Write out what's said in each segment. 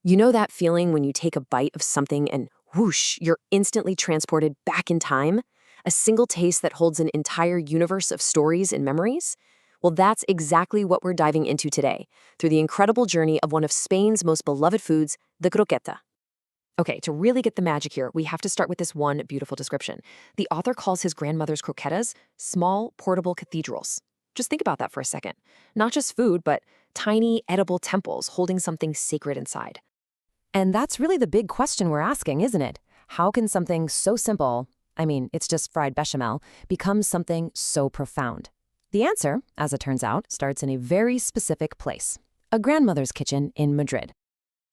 You know that feeling when you take a bite of something and whoosh, you're instantly transported back in time? A single taste that holds an entire universe of stories and memories? Well, that's exactly what we're diving into today, through the incredible journey of one of Spain's most beloved foods, the croqueta. Okay, to really get the magic here, we have to start with this one beautiful description. The author calls his grandmother's croquetas small, portable cathedrals. Just think about that for a second. Not just food, but tiny, edible temples holding something sacred inside. And that's really the big question we're asking, isn't it? How can something so simple, I mean, it's just fried bechamel, become something so profound? The answer, as it turns out, starts in a very specific place, a grandmother's kitchen in Madrid.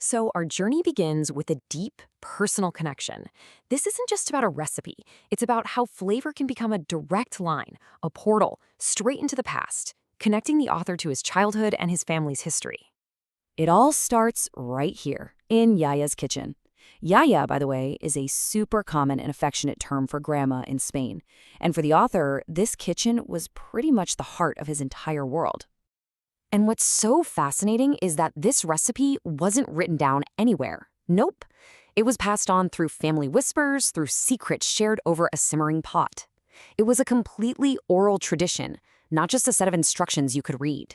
So our journey begins with a deep, personal connection. This isn't just about a recipe. It's about how flavor can become a direct line, a portal, straight into the past, connecting the author to his childhood and his family's history. It all starts right here, in Yaya's kitchen. Yaya, by the way, is a super common and affectionate term for grandma in Spain. And for the author, this kitchen was pretty much the heart of his entire world. And what's so fascinating is that this recipe wasn't written down anywhere. Nope. It was passed on through family whispers, through secrets shared over a simmering pot. It was a completely oral tradition, not just a set of instructions you could read.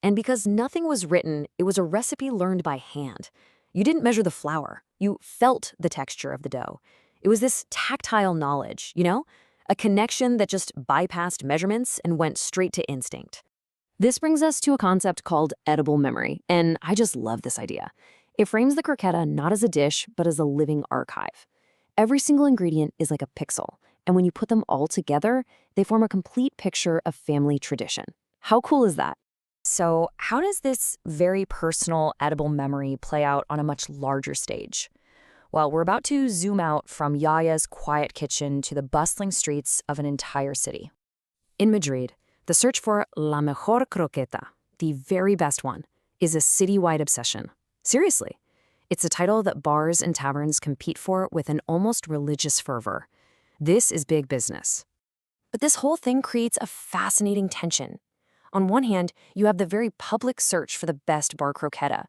And because nothing was written, it was a recipe learned by hand. You didn't measure the flour. You felt the texture of the dough. It was this tactile knowledge, a connection that just bypassed measurements and went straight to instinct. This brings us to a concept called edible memory, and I just love this idea. It frames the croqueta not as a dish, but as a living archive. Every single ingredient is like a pixel, and when you put them all together, they form a complete picture of family tradition. How cool is that? So how does this very personal edible memory play out on a much larger stage? Well, we're about to zoom out from Yaya's quiet kitchen to the bustling streets of an entire city. In Madrid, the search for la mejor croqueta, the very best one, is a citywide obsession. Seriously. It's a title that bars and taverns compete for with an almost religious fervor. This is big business. But this whole thing creates a fascinating tension. On one hand, you have the very public search for the best bar croqueta.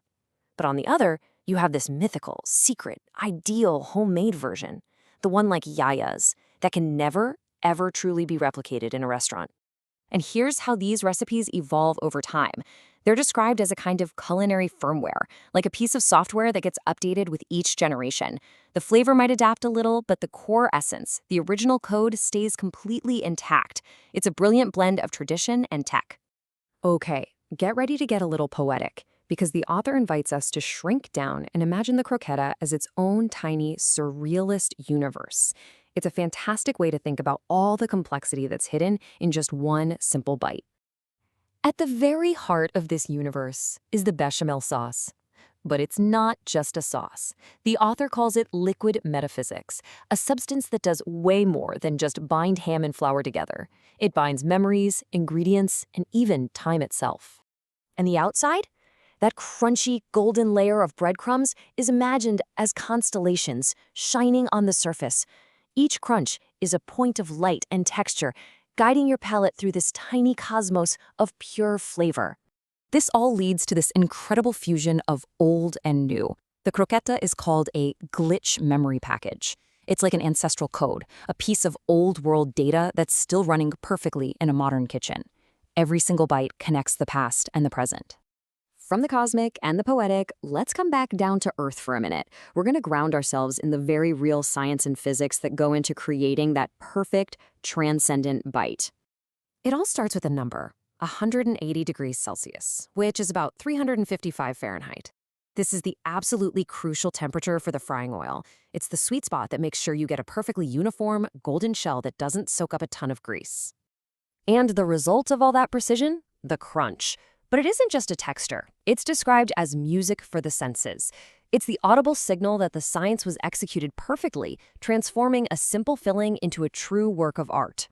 But on the other, you have this mythical, secret, ideal homemade version, the one like Yaya's, that can never, ever truly be replicated in a restaurant. And here's how these recipes evolve over time. They're described as a kind of culinary firmware, like a piece of software that gets updated with each generation. The flavor might adapt a little, but the core essence, the original code, stays completely intact. It's a brilliant blend of tradition and tech. Okay, get ready to get a little poetic, because the author invites us to shrink down and imagine the croqueta as its own tiny, surrealist universe. It's a fantastic way to think about all the complexity that's hidden in just one simple bite. At the very heart of this universe is the bechamel sauce. But it's not just a sauce. The author calls it liquid metaphysics, a substance that does way more than just bind ham and flour together. It binds memories, ingredients, and even time itself. And the outside? That crunchy, golden layer of breadcrumbs is imagined as constellations shining on the surface. Each crunch is a point of light and texture, guiding your palate through this tiny cosmos of pure flavor. This all leads to this incredible fusion of old and new. The croqueta is called a glitch memory package. It's like an ancestral code, a piece of old-world data that's still running perfectly in a modern kitchen. Every single bite connects the past and the present. From the cosmic and the poetic, let's come back down to earth for a minute. We're going to ground ourselves in the very real science and physics that go into creating that perfect, transcendent bite. It all starts with a number, 180 degrees Celsius, which is about 355 Fahrenheit. This is the absolutely crucial temperature for the frying oil. It's the sweet spot that makes sure you get a perfectly uniform, golden shell that doesn't soak up a ton of grease. And the result of all that precision? The crunch. But it isn't just a texture. It's described as music for the senses. It's the audible signal that the science was executed perfectly, transforming a simple filling into a true work of art.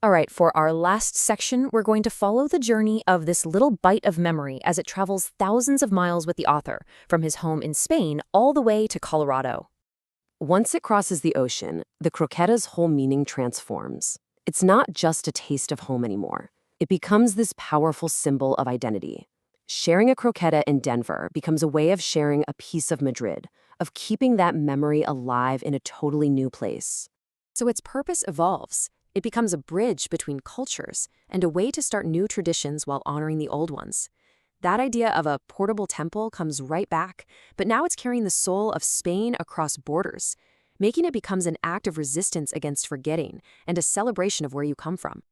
All right, for our last section, we're going to follow the journey of this little bite of memory as it travels thousands of miles with the author, from his home in Spain all the way to Colorado. Once it crosses the ocean, the croqueta's whole meaning transforms. It's not just a taste of home anymore. It becomes this powerful symbol of identity. Sharing a croqueta in Denver becomes a way of sharing a piece of Madrid, of keeping that memory alive in a totally new place. So its purpose evolves. It becomes a bridge between cultures and a way to start new traditions while honoring the old ones. That idea of a portable temple comes right back, but now it's carrying the soul of Spain across borders, making it becomes an act of resistance against forgetting and a celebration of where you come from.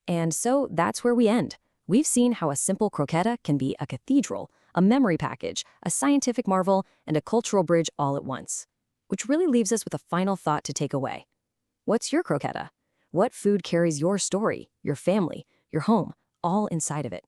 And so that's where we end. We've seen how a simple croqueta can be a cathedral, a memory package, a scientific marvel, and a cultural bridge all at once. Which really leaves us with a final thought to take away. What's your croqueta? What food carries your story, your family, your home, all inside of it?